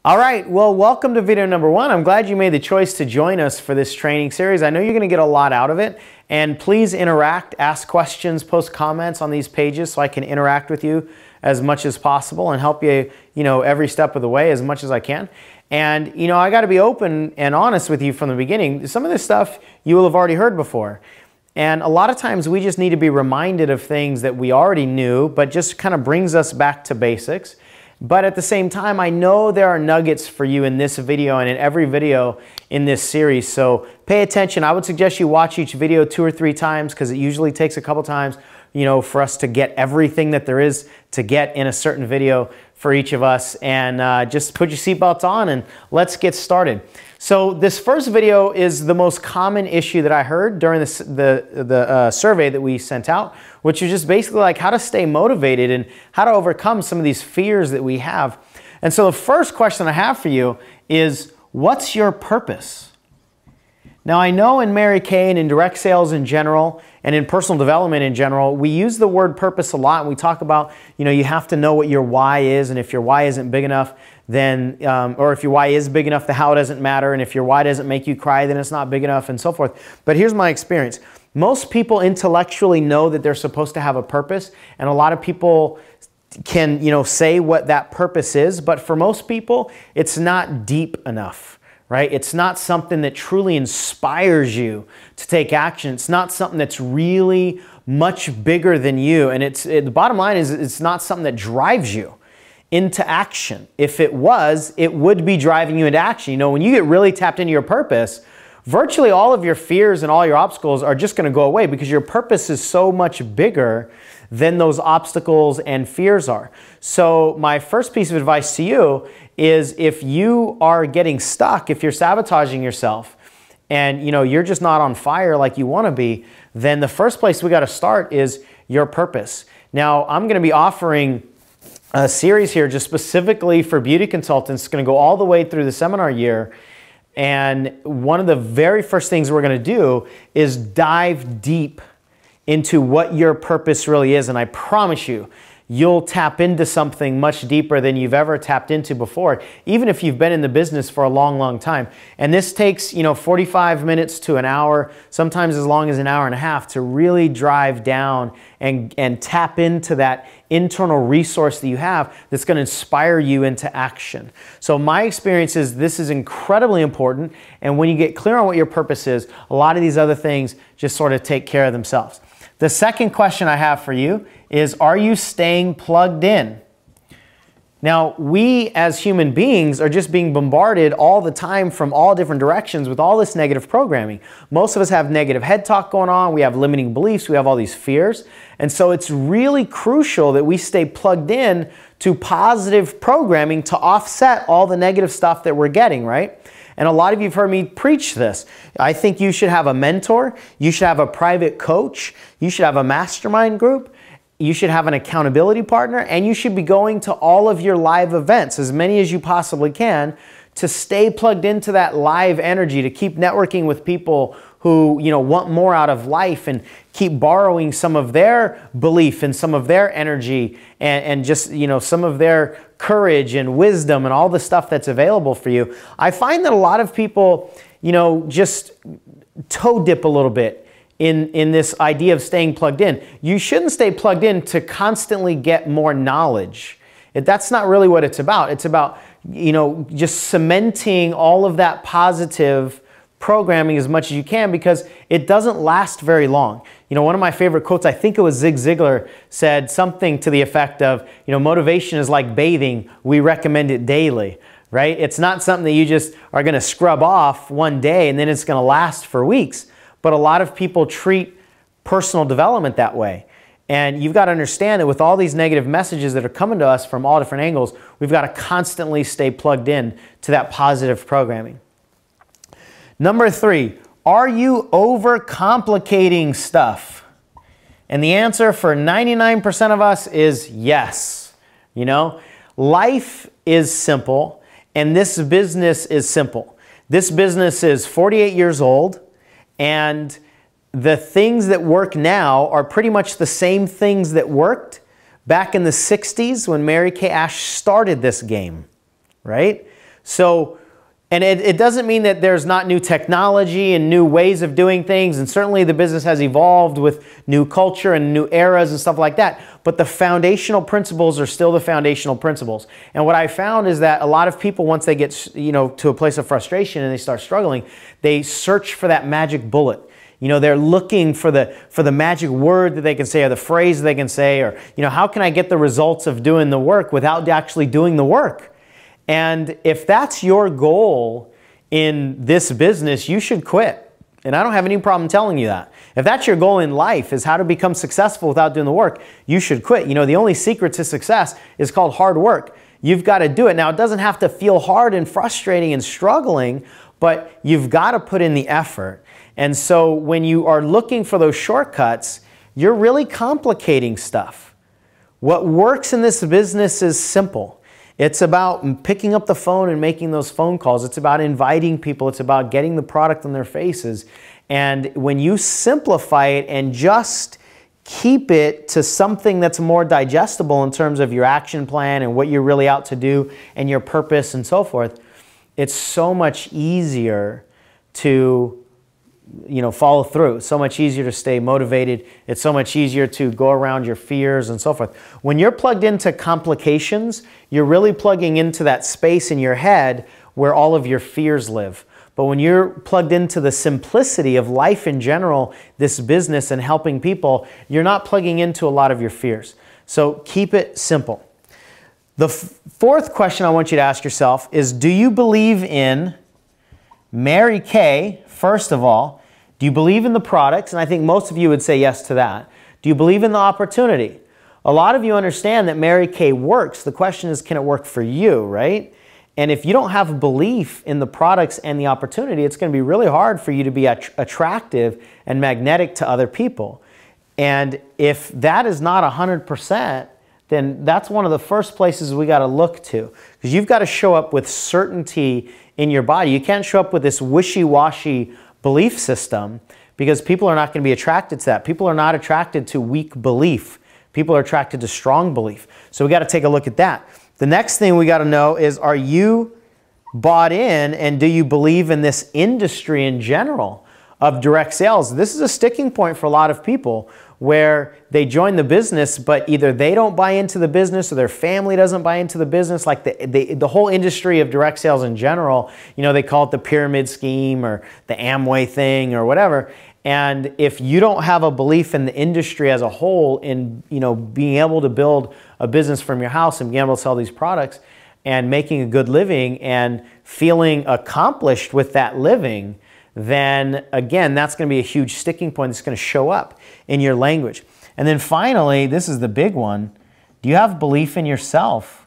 All right, well, welcome to video number 1. I'm glad you made the choice to join us for this training series. I know you're going to get a lot out of it, and please interact, ask questions, post comments on these pages so I can interact with you as much as possible and help you, every step of the way as much as I can. And, I got to be open and honest with you from the beginning. Some of this stuff you will have already heard before. And a lot of times we just need to be reminded of things that we already knew, but just kind of brings us back to basics. But at the same time, I know there are nuggets for you in this video and in every video in this series. So pay attention. I would suggest you watch each video 2 or 3 times because it usually takes a couple times, for us to get everything that there is to get in a certain video for each of us. And just put your seatbelts on and let's get started. So this first video is the most common issue that I heard during the survey that we sent out, which is just basically like how to stay motivated and how to overcome some of these fears that we have. And so the first question I have for you is, what's your purpose? Now, I know in Mary Kay and in direct sales in general and in personal development in general, we use the word purpose a lot. And we talk about, you have to know what your why is, and if your why isn't big enough, then, or if your why is big enough, the how doesn't matter, and if your why doesn't make you cry, then it's not big enough, and so forth. But here's my experience. Most people intellectually know that they're supposed to have a purpose, and a lot of people can, say what that purpose is, but for most people, it's not deep enough. Right? It's not something that truly inspires you to take action. It's not something that's really much bigger than you. And the bottom line is it's not something that drives you into action. If it was, it would be driving you into action. When you get really tapped into your purpose, virtually all of your fears and all your obstacles are just going to go away because your purpose is so much bigger than those obstacles and fears are. So my first piece of advice to you is, if you are getting stuck, if you're sabotaging yourself and you're just not on fire like you want to be, then the first place we got to start is your purpose. Now, I'm going to be offering a series here just specifically for beauty consultants. It's going to go all the way through the seminar year. And one of the very first things we're going to do is dive deep into what your purpose really is. And I promise you, you'll tap into something much deeper than you've ever tapped into before, even if you've been in the business for a long, long time. And this takes, 45 minutes to an hour, sometimes as long as an hour and a half, to really drive down and tap into that internal resource that you have that's going to inspire you into action. So my experience is this is incredibly important. And when you get clear on what your purpose is, a lot of these other things just sort of take care of themselves. The second question I have for you is, are you staying plugged in? Now, we as human beings are just being bombarded all the time from all different directions with all this negative programming. Most of us have negative head talk going on. We have limiting beliefs. We have all these fears. And so it's really crucial that we stay plugged in to positive programming to offset all the negative stuff that we're getting, right? And a lot of you have heard me preach this. I think you should have a mentor. You should have a private coach. You should have a mastermind group. You should have an accountability partner. And you should be going to all of your live events, as many as you possibly can, to stay plugged into that live energy, to keep networking with people who want more out of life and keep borrowing some of their belief and some of their energy and just some of their courage and wisdom and all the stuff that's available for you. I find that a lot of people just toe dip a little bit in this idea of staying plugged in. You shouldn't stay plugged in to constantly get more knowledge. That's not really what it's about. It's about just cementing all of that positive programming as much as you can, because it doesn't last very long. One of my favorite quotes, I think it was Zig Ziglar, said something to the effect of, motivation is like bathing. We recommend it daily, right? It's not something that you just are going to scrub off one day and then it's going to last for weeks. But a lot of people treat personal development that way. And you've got to understand that with all these negative messages that are coming to us from all different angles, we've got to constantly stay plugged in to that positive programming. Number 3, are you overcomplicating stuff? And the answer for 99% of us is yes. Life is simple, and this business is simple. This business is 48 years old, and the things that work now are pretty much the same things that worked back in the 60s when Mary Kay Ash started this game, right? So, and it doesn't mean that there's not new technology and new ways of doing things, and certainly the business has evolved with new culture and new eras and stuff like that, but the foundational principles are still the foundational principles. And what I found is that a lot of people, once they get to a place of frustration and they start struggling, they search for that magic bullet. They're looking for the magic word that they can say, or the phrase that they can say, or how can I get the results of doing the work without actually doing the work? And if that's your goal in this business, you should quit. And I don't have any problem telling you that. If that's your goal in life, is how to become successful without doing the work, you should quit. The only secret to success is called hard work. You've got to do it. Now, it doesn't have to feel hard and frustrating and struggling, but you've got to put in the effort. And so when you are looking for those shortcuts, you're really complicating stuff. What works in this business is simple. It's about picking up the phone and making those phone calls. It's about inviting people. It's about getting the product on their faces. And when you simplify it and just keep it to something that's more digestible in terms of your action plan and what you're really out to do and your purpose and so forth, it's so much easier to follow through. It's so much easier to stay motivated. It's so much easier to go around your fears and so forth. When you're plugged into complications, you're really plugging into that space in your head where all of your fears live. But when you're plugged into the simplicity of life in general, this business and helping people, you're not plugging into a lot of your fears. So keep it simple. The fourth question I want you to ask yourself is, do you believe in Mary Kay? First of all, do you believe in the products? And I think most of you would say yes to that. Do you believe in the opportunity? A lot of you understand that Mary Kay works. The question is, can it work for you, right? And if you don't have a belief in the products and the opportunity, it's going to be really hard for you to be attractive and magnetic to other people. And if that is not 100%, then that's one of the first places we got to look to. Because you've got to show up with certainty in your body. You can't show up with this wishy-washy belief system, because people are not going to be attracted to that. People are not attracted to weak belief. People are attracted to strong belief. So we got to take a look at that. The next thing we got to know is, are you bought in, and do you believe in this industry in general of direct sales? This is a sticking point for a lot of people, where they join the business, but either they don't buy into the business or their family doesn't buy into the business. Like the whole industry of direct sales in general, they call it the pyramid scheme or the Amway thing or whatever. And if you don't have a belief in the industry as a whole, in being able to build a business from your house and being able to sell these products and making a good living and feeling accomplished with that living, then again, that's going to be a huge sticking point that's going to show up in your language. And then finally, this is the big one. Do you have belief in yourself?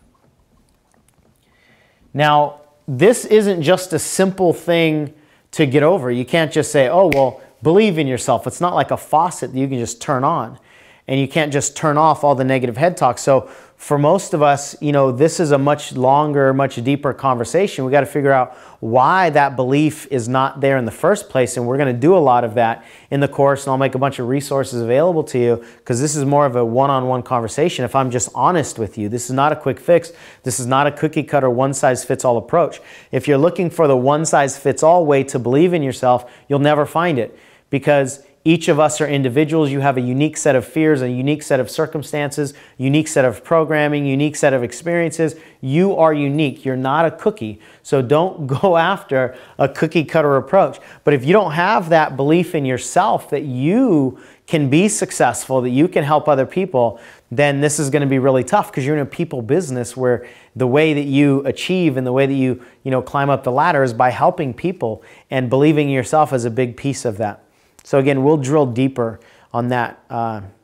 Now, this isn't just a simple thing to get over. You can't just say, oh, well, believe in yourself. It's not like a faucet that you can just turn on. And you can't just turn off all the negative head talk. So for most of us, this is a much longer, much deeper conversation. We got to figure out why that belief is not there in the first place. And we're going to do a lot of that in the course. And I'll make a bunch of resources available to you, because this is more of a one-on-one conversation. If I'm just honest with you, this is not a quick fix. This is not a cookie cutter one-size-fits-all approach. If you're looking for the one-size-fits-all way to believe in yourself, you'll never find it, because each of us are individuals. You have a unique set of fears, a unique set of circumstances, unique set of programming, unique set of experiences. You are unique. You're not a cookie. So don't go after a cookie cutter approach. But if you don't have that belief in yourself that you can be successful, that you can help other people, then this is going to be really tough, because you're in a people business where the way that you achieve and the way that you climb up the ladder is by helping people, and believing in yourself is a big piece of that. So again, we'll drill deeper on that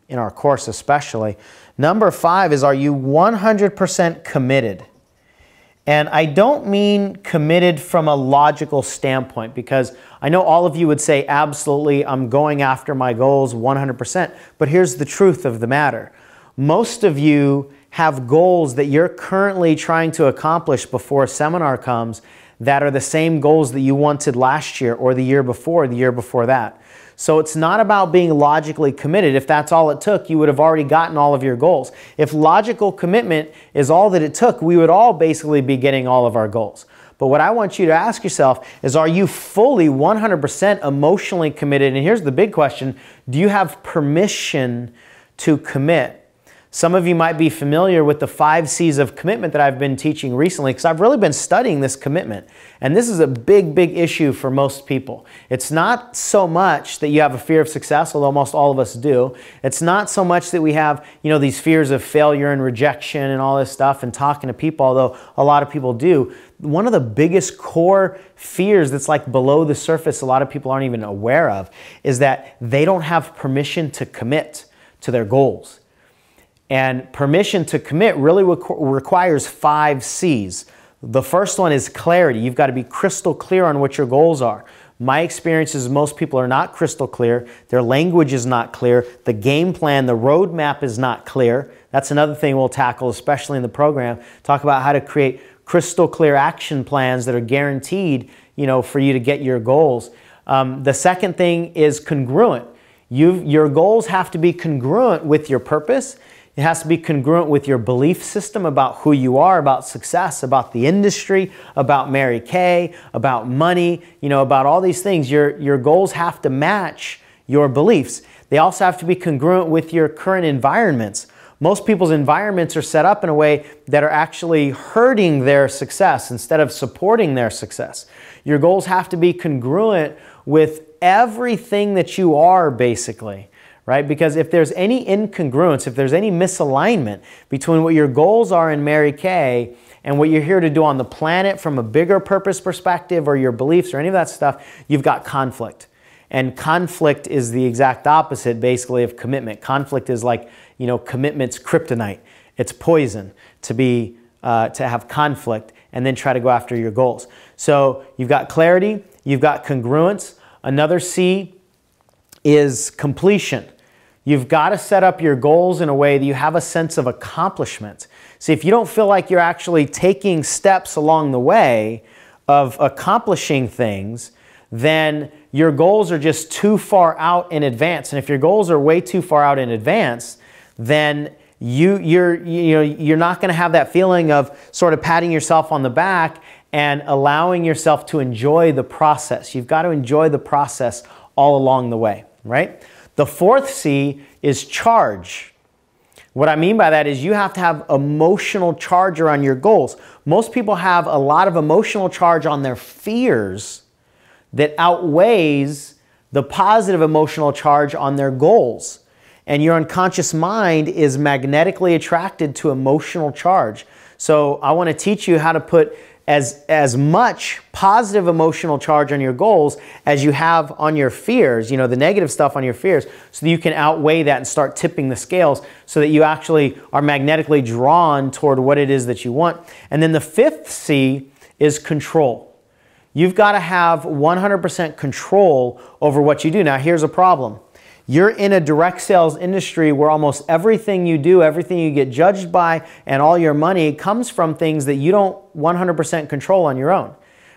in our course especially. Number 5 is, are you 100% committed? And I don't mean committed from a logical standpoint, because I know all of you would say, absolutely, I'm going after my goals 100%. But here's the truth of the matter. Most of you have goals that you're currently trying to accomplish before a seminar comes that are the same goals that you wanted last year or the year before that. So it's not about being logically committed. If that's all it took, you would have already gotten all of your goals. If logical commitment is all that it took, we would all basically be getting all of our goals. But what I want you to ask yourself is, are you fully 100% emotionally committed? And here's the big question: do you have permission to commit? Some of you might be familiar with the 5 C's of commitment that I've been teaching recently, because I've really been studying this commitment. And this is a big, big issue for most people. It's not so much that you have a fear of success, although most all of us do. It's not so much that we have, these fears of failure and rejection and all this stuff and talking to people, although a lot of people do. One of the biggest core fears that's like below the surface, a lot of people aren't even aware of, is that they don't have permission to commit to their goals. And permission to commit really requires 5 C's. The first one is clarity. You've got to be crystal clear on what your goals are. My experience is most people are not crystal clear. Their language is not clear. The game plan, the roadmap is not clear. That's another thing we'll tackle, especially in the program. Talk about how to create crystal clear action plans that are guaranteed, for you to get your goals. The second thing is congruent. Your goals have to be congruent with your purpose. It has to be congruent with your belief system about who you are, about success, about the industry, about Mary Kay, about money, about all these things. Your goals have to match your beliefs. They also have to be congruent with your current environments. Most people's environments are set up in a way that are actually hurting their success instead of supporting their success. Your goals have to be congruent with everything that you are, basically. Right? Because if there's any incongruence, if there's any misalignment between what your goals are in Mary Kay and what you're here to do on the planet from a bigger purpose perspective, or your beliefs or any of that stuff, you've got conflict. And conflict is the exact opposite, basically, of commitment. Conflict is like, commitment's kryptonite. It's poison to have conflict and then try to go after your goals. So you've got clarity, you've got congruence. Another C is completion. You've got to set up your goals in a way that you have a sense of accomplishment. See, if you don't feel like you're actually taking steps along the way of accomplishing things, then your goals are just too far out in advance. And if your goals are way too far out in advance, then you're not going to have that feeling of sort of patting yourself on the back and allowing yourself to enjoy the process. You've got to enjoy the process all along the way, right? The 4th C is charge. What I mean by that is you have to have emotional charge around your goals. Most people have a lot of emotional charge on their fears that outweighs the positive emotional charge on their goals. And your unconscious mind is magnetically attracted to emotional charge. So I want to teach you how to put as much positive emotional charge on your goals as you have on your fears, the negative stuff on your fears, so that you can outweigh that and start tipping the scales so that you actually are magnetically drawn toward what it is that you want. And then the 5th C is control. You've got to have 100% control over what you do. Now, here's a problem. You're in a direct sales industry where almost everything you do, everything you get judged by, and all your money comes from things that you don't 100% control on your own,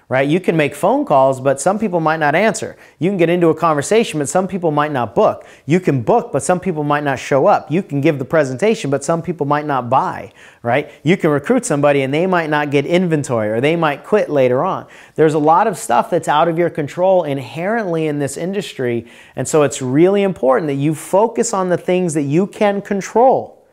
right? You can make phone calls, but some people might not answer. You can get into a conversation, but some people might not book. You can book, but some people might not show up. You can give the presentation, but some people might not buy, right? You can recruit somebody and they might not get inventory, or they might quit later on. There's a lot of stuff that's out of your control inherently in this industry, and so it's really important that you focus on the things that you can control.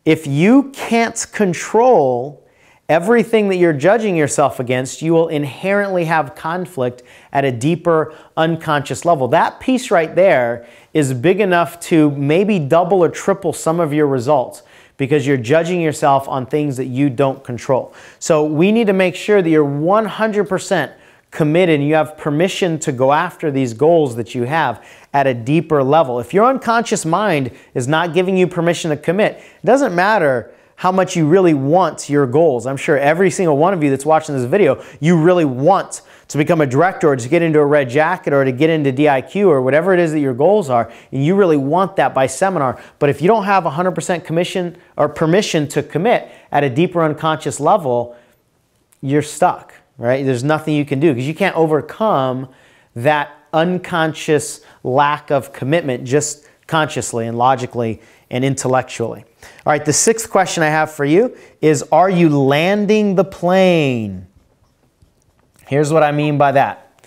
If you can't control everything that you're judging yourself against, you will inherently have conflict at a deeper unconscious level. That piece right there is big enough to maybe double or triple some of your results, because you're judging yourself on things that you don't control. So we need to make sure that you're 100% committed and you have permission to go after these goals that you have at a deeper level. If your unconscious mind is not giving you permission to commit, it doesn't matter how much you really want your goals. I'm sure every single one of you that's watching this video, you really want to become a director, or to get into a red jacket, or to get into DIQ, or whatever it is that your goals are, and you really want that by seminar. But if you don't have 100% commission or permission to commit at a deeper unconscious level, you're stuck, right? There's nothing you can do, because you can't overcome that unconscious lack of commitment just consciously and logically and intellectually. All right, the 6th question I have for you is, are you landing the plane? Here's what I mean by that.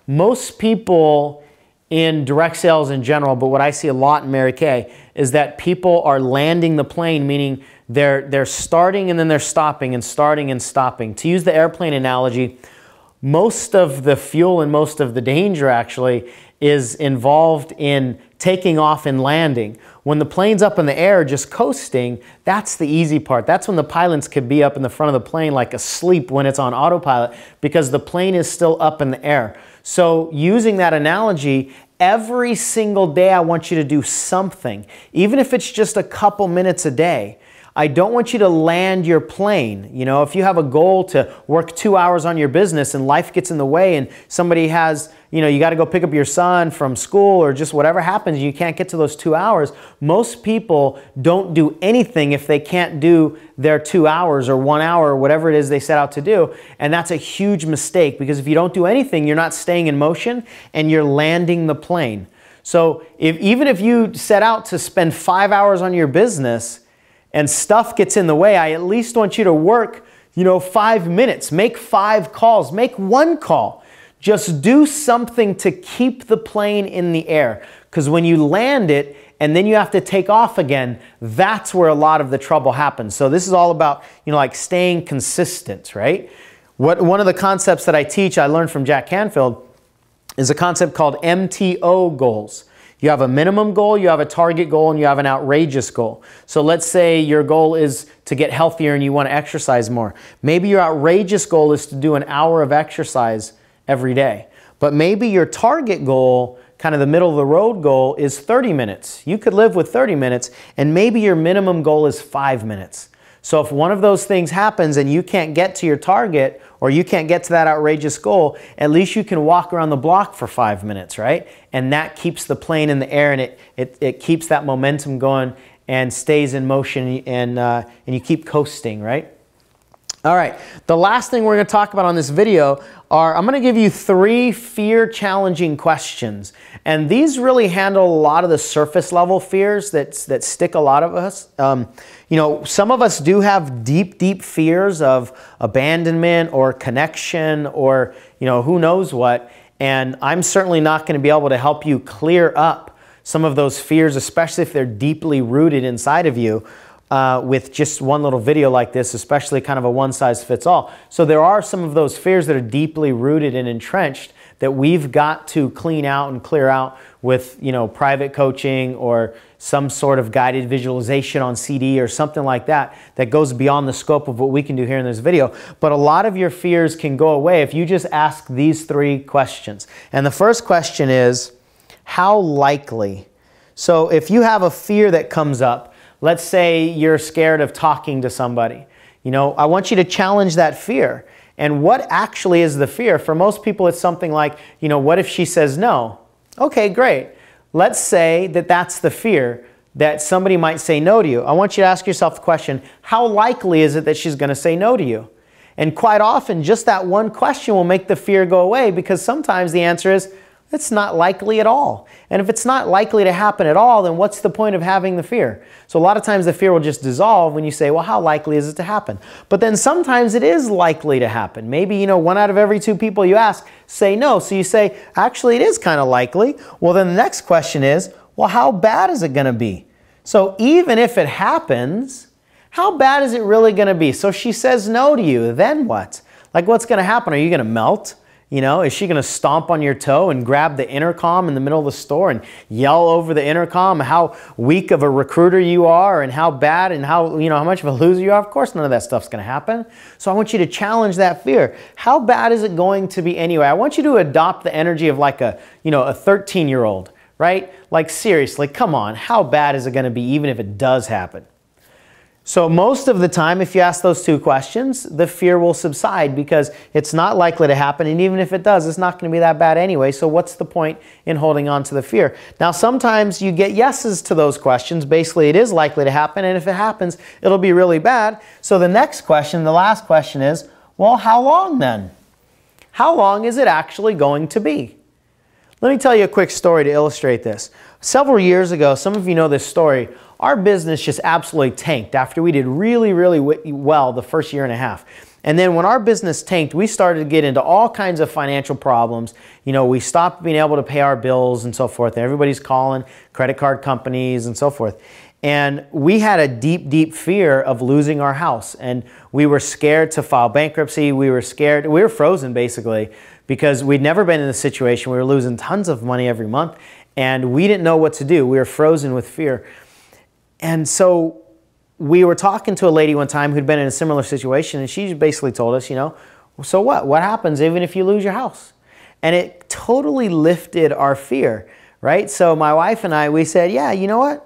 Most people in direct sales in general, but what I see a lot in Mary Kay, is that people are landing the plane, meaning they're starting and then they're stopping and starting and stopping. To use the airplane analogy, most of the fuel and most of the danger actually is involved in taking off and landing. When the plane's up in the air just coasting, that's the easy part. That's when the pilots could be up in the front of the plane like asleep when it's on autopilot, because the plane is still up in the air. So using that analogy, every single day I want you to do something, even if it's just a couple minutes a day. I don't want you to land your plane. You know, if you have a goal to work 2 hours on your business and life gets in the way and somebody has, you know, you got to go pick up your son from school or just whatever happens, you can't get to those 2 hours. Most people don't do anything if they can't do their 2 hours or 1 hour or whatever it is they set out to do. And that's a huge mistake, because if you don't do anything, you're not staying in motion and you're landing the plane. So even if you set out to spend 5 hours on your business and stuff gets in the way, I at least want you to work, 5 minutes, make 5 calls, make 1 call. Just do something to keep the plane in the air. Because when you land it and then you have to take off again, that's where a lot of the trouble happens. So this is all about, like staying consistent, right? One of the concepts that I teach, I learned from Jack Canfield, is a concept called MTO goals. You have a minimum goal, you have a target goal, and you have an outrageous goal. So let's say your goal is to get healthier and you want to exercise more. Maybe your outrageous goal is to do an hour of exercise every day. But maybe your target goal, kind of the middle of the road goal, is 30 minutes. You could live with 30 minutes, and maybe your minimum goal is 5 minutes. So if one of those things happens and you can't get to your target, or you can't get to that outrageous goal, at least you can walk around the block for 5 minutes, right? And that keeps the plane in the air, and it keeps that momentum going and stays in motion, and you keep coasting, right? All right, the last thing we're going to talk about on this video are, I'm going to give you 3 fear-challenging questions. And these really handle a lot of the surface level fears that stick a lot of us. Some of us do have deep, deep fears of abandonment or connection or, who knows what. And I'm certainly not going to be able to help you clear up some of those fears, especially if they're deeply rooted inside of you. With just one little video like this, especially kind of a one-size-fits-all. So there are some of those fears that are deeply rooted and entrenched that we've got to clean out and clear out with, private coaching or some sort of guided visualization on CD or something like that, that goes beyond the scope of what we can do here in this video. But a lot of your fears can go away if you just ask these 3 questions. And the first question is, how likely? So if you have a fear that comes up, let's say you're scared of talking to somebody. I want you to challenge that fear. And what actually is the fear? For most people, it's something like, what if she says no? Okay, great. Let's say that that's the fear, that somebody might say no to you. I want you to ask yourself the question, how likely is it that she's going to say no to you? And quite often, just that one question will make the fear go away, because sometimes the answer is, it's not likely at all. And if it's not likely to happen at all, then what's the point of having the fear? So a lot of times the fear will just dissolve when you say, well, how likely is it to happen? But then sometimes it is likely to happen. Maybe, 1 out of every 2 people you ask say no. So you say, actually, it is kind of likely. Well, then the next question is, well, how bad is it going to be? So even if it happens, how bad is it really going to be? So she says no to you, then what? Like, what's going to happen? Are you going to melt? Is she going to stomp on your toe and grab the intercom in the middle of the store and yell over the intercom how weak of a recruiter you are and how bad and how much of a loser you are? Of course, none of that stuff's going to happen. So I want you to challenge that fear. How bad is it going to be anyway? I want you to adopt the energy of like a 13-year-old, right? Like, seriously, come on. How bad is it going to be even if it does happen? So most of the time, if you ask those 2 questions, the fear will subside, because it's not likely to happen. And even if it does, it's not going to be that bad anyway. So what's the point in holding on to the fear? Now, sometimes you get yeses to those questions. Basically, it is likely to happen. And if it happens, it'll be really bad. So the next question, the last question is, well, how long then? How long is it actually going to be? Let me tell you a quick story to illustrate this. Several years ago, some of you know this story, our business just absolutely tanked after we did really, really well the first 1.5 years. And then when our business tanked, we started to get into all kinds of financial problems. You know, we stopped being able to pay our bills and so forth. Everybody's calling credit card companies and so forth. And we had a deep, deep fear of losing our house. And we were scared to file bankruptcy. We were scared. We were frozen, basically, because we'd never been in this situation. We were losing tons of money every month, and we didn't know what to do. We were frozen with fear. And so we were talking to a lady one time who'd been in a similar situation, and she basically told us, you know, so what? What happens even if you lose your house? And it totally lifted our fear, right? So my wife and I, we said, yeah, you know what?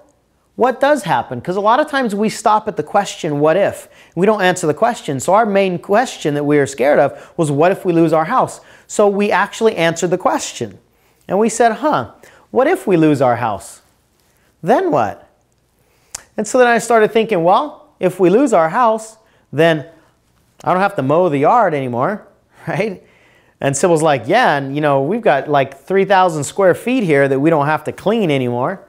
What does happen? Because a lot of times we stop at the question, what if? We don't answer the question. So our main question that we were scared of was, what if we lose our house? So we actually answered the question. And we said, what if we lose our house? Then what? And so then I started thinking, well, if we lose our house, then I don't have to mow the yard anymore, right? And Sybil's like, yeah, and you know, we've got like 3,000 square feet here that we don't have to clean anymore.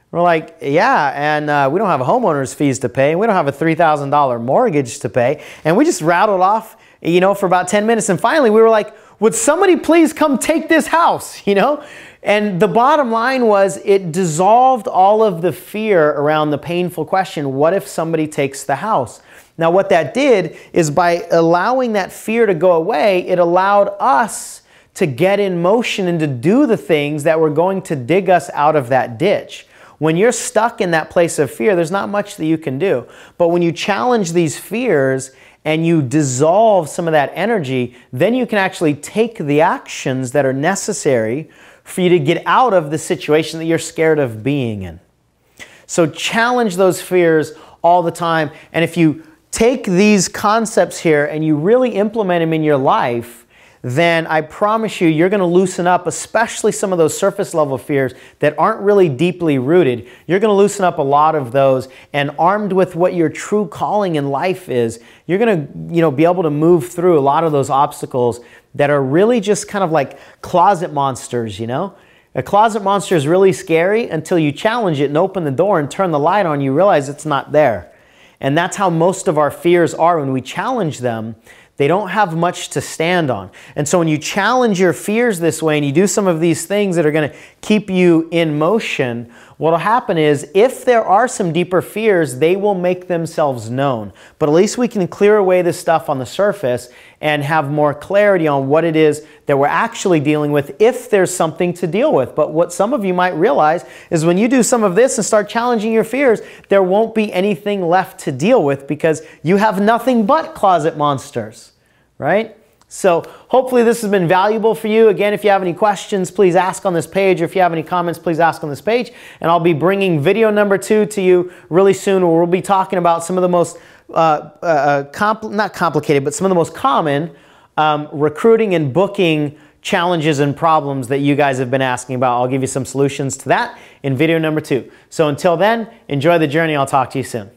We're like, yeah, and we don't have homeowners fees to pay. We don't have a $3,000 mortgage to pay. And we just rattled off, you know, for about 10 minutes. And finally we were like, would somebody please come take this house, you know? And the bottom line was it dissolved all of the fear around the painful question, what if somebody takes the house? Now what that did is by allowing that fear to go away, it allowed us to get in motion and to do the things that were going to dig us out of that ditch. When you're stuck in that place of fear, there's not much that you can do. But when you challenge these fears and you dissolve some of that energy, then you can actually take the actions that are necessary for you to get out of the situation that you're scared of being in. So challenge those fears all the time. And if you take these concepts here and you really implement them in your life, then I promise you, you're going to loosen up, especially some of those surface level fears that aren't really deeply rooted. You're going to loosen up a lot of those, and armed with what your true calling in life is, you're going to, you know, be able to move through a lot of those obstacles that are really just kind of like closet monsters, you know? A closet monster is really scary until you challenge it and open the door and turn the light on, you realize it's not there. And that's how most of our fears are. When we challenge them, they don't have much to stand on. And so when you challenge your fears this way and you do some of these things that are going to keep you in motion, what will happen is if there are some deeper fears, they will make themselves known. But at least we can clear away this stuff on the surface and have more clarity on what it is that we're actually dealing with if there's something to deal with. But what some of you might realize is when you do some of this and start challenging your fears, there won't be anything left to deal with because you have nothing but closet monsters, right? So hopefully this has been valuable for you. Again, if you have any questions, please ask on this page. Or if you have any comments, please ask on this page. And I'll be bringing video number 2 to you really soon, where we'll be talking about some of the most, not complicated, but some of the most common recruiting and booking challenges and problems that you guys have been asking about. I'll give you some solutions to that in video number 2. So until then, enjoy the journey. I'll talk to you soon.